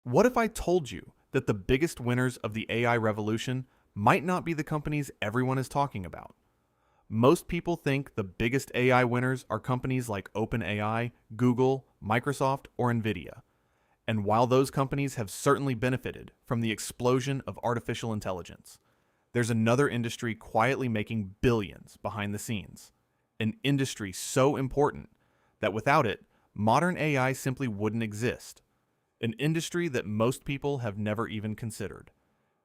What if I told you that the biggest winners of the AI revolution might not be the companies everyone is talking about? Most people think the biggest AI winners are companies like OpenAI, Google, Microsoft, or Nvidia. And while those companies have certainly benefited from the explosion of artificial intelligence, there's another industry quietly making billions behind the scenes. An industry so important that without it, modern AI simply wouldn't exist. An industry that most people have never even considered.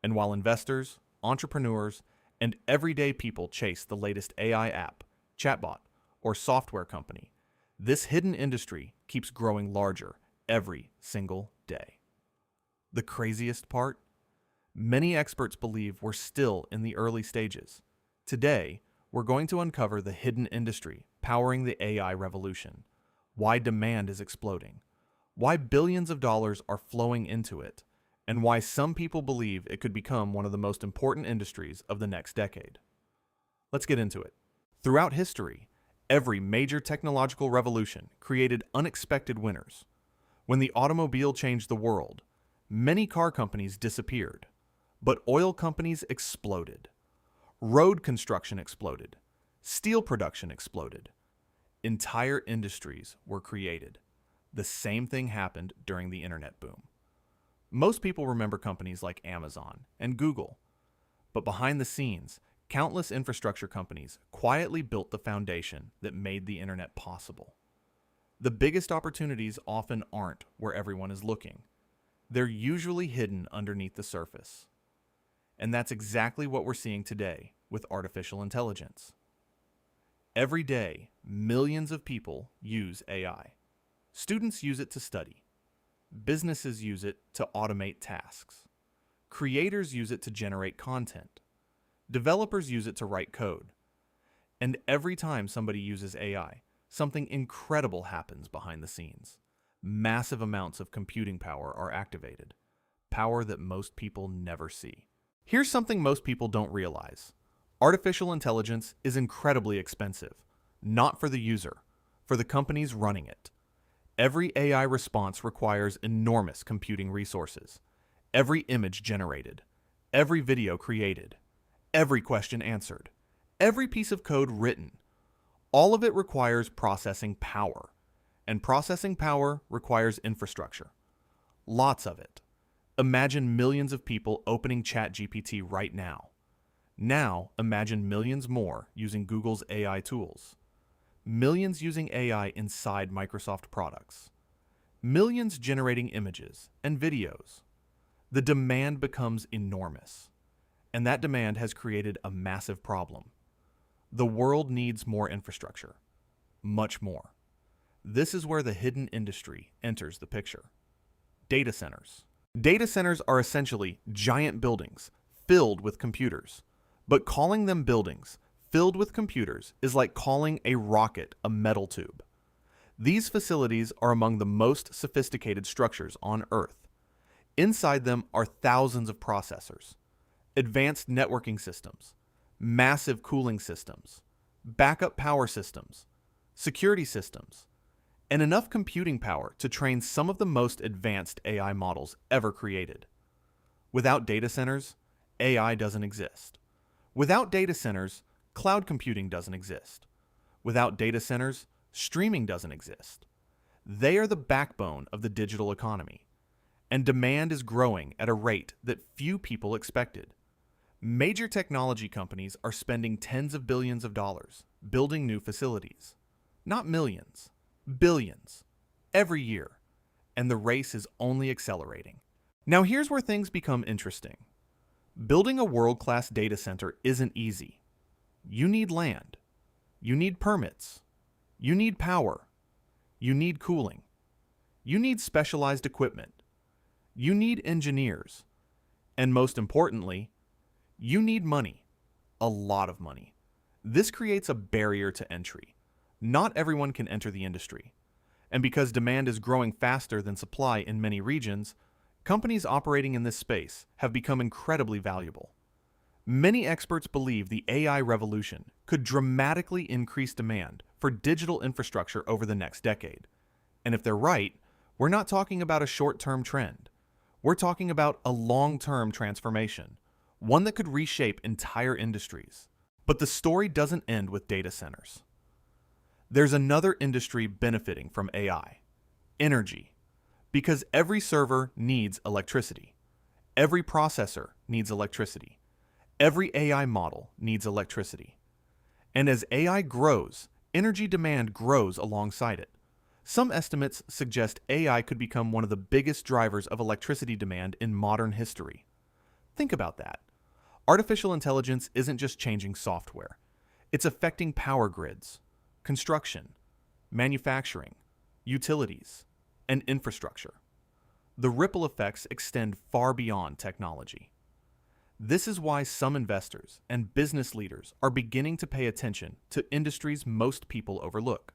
And while investors, entrepreneurs, and everyday people chase the latest AI app, chatbot, or software company, this hidden industry keeps growing larger every single day. The craziest part? Many experts believe we're still in the early stages. Today, we're going to uncover the hidden industry powering the AI revolution, why demand is exploding, why billions of dollars are flowing into it, and why some people believe it could become one of the most important industries of the next decade. Let's get into it. Throughout history, every major technological revolution created unexpected winners. When the automobile changed the world, many car companies disappeared, but oil companies exploded. Road construction exploded. Steel production exploded. Entire industries were created. The same thing happened during the internet boom. Most people remember companies like Amazon and Google, but behind the scenes, countless infrastructure companies quietly built the foundation that made the internet possible. The biggest opportunities often aren't where everyone is looking. They're usually hidden underneath the surface. And that's exactly what we're seeing today with artificial intelligence. Every day, millions of people use AI. Students use it to study. Businesses use it to automate tasks. Creators use it to generate content. Developers use it to write code. And every time somebody uses AI, something incredible happens behind the scenes. Massive amounts of computing power are activated, power that most people never see. Here's something most people don't realize. Artificial intelligence is incredibly expensive, not for the user, for the companies running it. Every AI response requires enormous computing resources. Every image generated, every video created, every question answered, every piece of code written. All of it requires processing power, and processing power requires infrastructure. Lots of it. Imagine millions of people opening ChatGPT right now. Now, imagine millions more using Google's AI tools. Millions using AI inside Microsoft products. Millions generating images and videos. The demand becomes enormous. And that demand has created a massive problem. The world needs more infrastructure. Much more. This is where the hidden industry enters the picture. Data centers. Data centers are essentially giant buildings filled with computers. But calling them buildings filled with computers is like calling a rocket a metal tube. These facilities are among the most sophisticated structures on Earth. Inside them are thousands of processors, advanced networking systems, massive cooling systems, backup power systems, security systems, and enough computing power to train some of the most advanced AI models ever created. Without data centers, AI doesn't exist. Without data centers, cloud computing doesn't exist. Without data centers, streaming doesn't exist. They are the backbone of the digital economy, and demand is growing at a rate that few people expected. Major technology companies are spending tens of billions of dollars building new facilities. Not millions, billions, every year, and the race is only accelerating. Now here's where things become interesting. Building a world-class data center isn't easy. You need land. You need permits. You need power. You need cooling. You need specialized equipment. You need engineers. And most importantly, you need money. A lot of money. This creates a barrier to entry. Not everyone can enter the industry. And because demand is growing faster than supply in many regions, companies operating in this space have become incredibly valuable. Many experts believe the AI revolution could dramatically increase demand for digital infrastructure over the next decade. And if they're right, we're not talking about a short-term trend. We're talking about a long-term transformation, one that could reshape entire industries. But the story doesn't end with data centers. There's another industry benefiting from AI: energy. Because every server needs electricity. Every processor needs electricity. Every AI model needs electricity. And as AI grows, energy demand grows alongside it. Some estimates suggest AI could become one of the biggest drivers of electricity demand in modern history. Think about that. Artificial intelligence isn't just changing software. It's affecting power grids, construction, manufacturing, utilities, and infrastructure. The ripple effects extend far beyond technology. This is why some investors and business leaders are beginning to pay attention to industries most people overlook.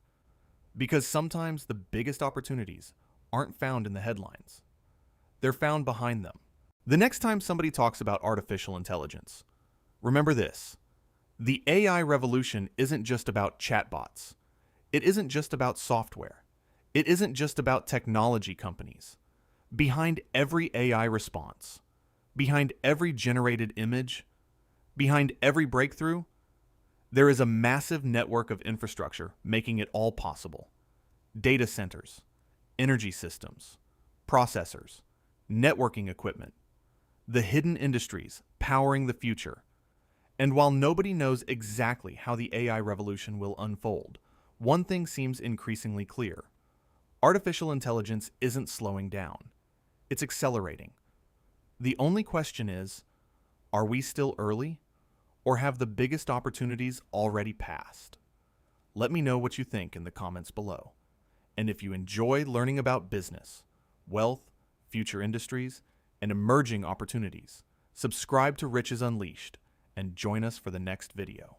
Because sometimes the biggest opportunities aren't found in the headlines. They're found behind them. The next time somebody talks about artificial intelligence, remember this: the AI revolution isn't just about chatbots. It isn't just about software. It isn't just about technology companies. Behind every AI response, behind every generated image, behind every breakthrough, there is a massive network of infrastructure making it all possible. Data centers, energy systems, processors, networking equipment, the hidden industries powering the future. And while nobody knows exactly how the AI revolution will unfold, one thing seems increasingly clear: artificial intelligence isn't slowing down. It's accelerating. The only question is, are we still early, or have the biggest opportunities already passed? Let me know what you think in the comments below. And if you enjoy learning about business, wealth, future industries, and emerging opportunities, subscribe to Riches Unleashed and join us for the next video.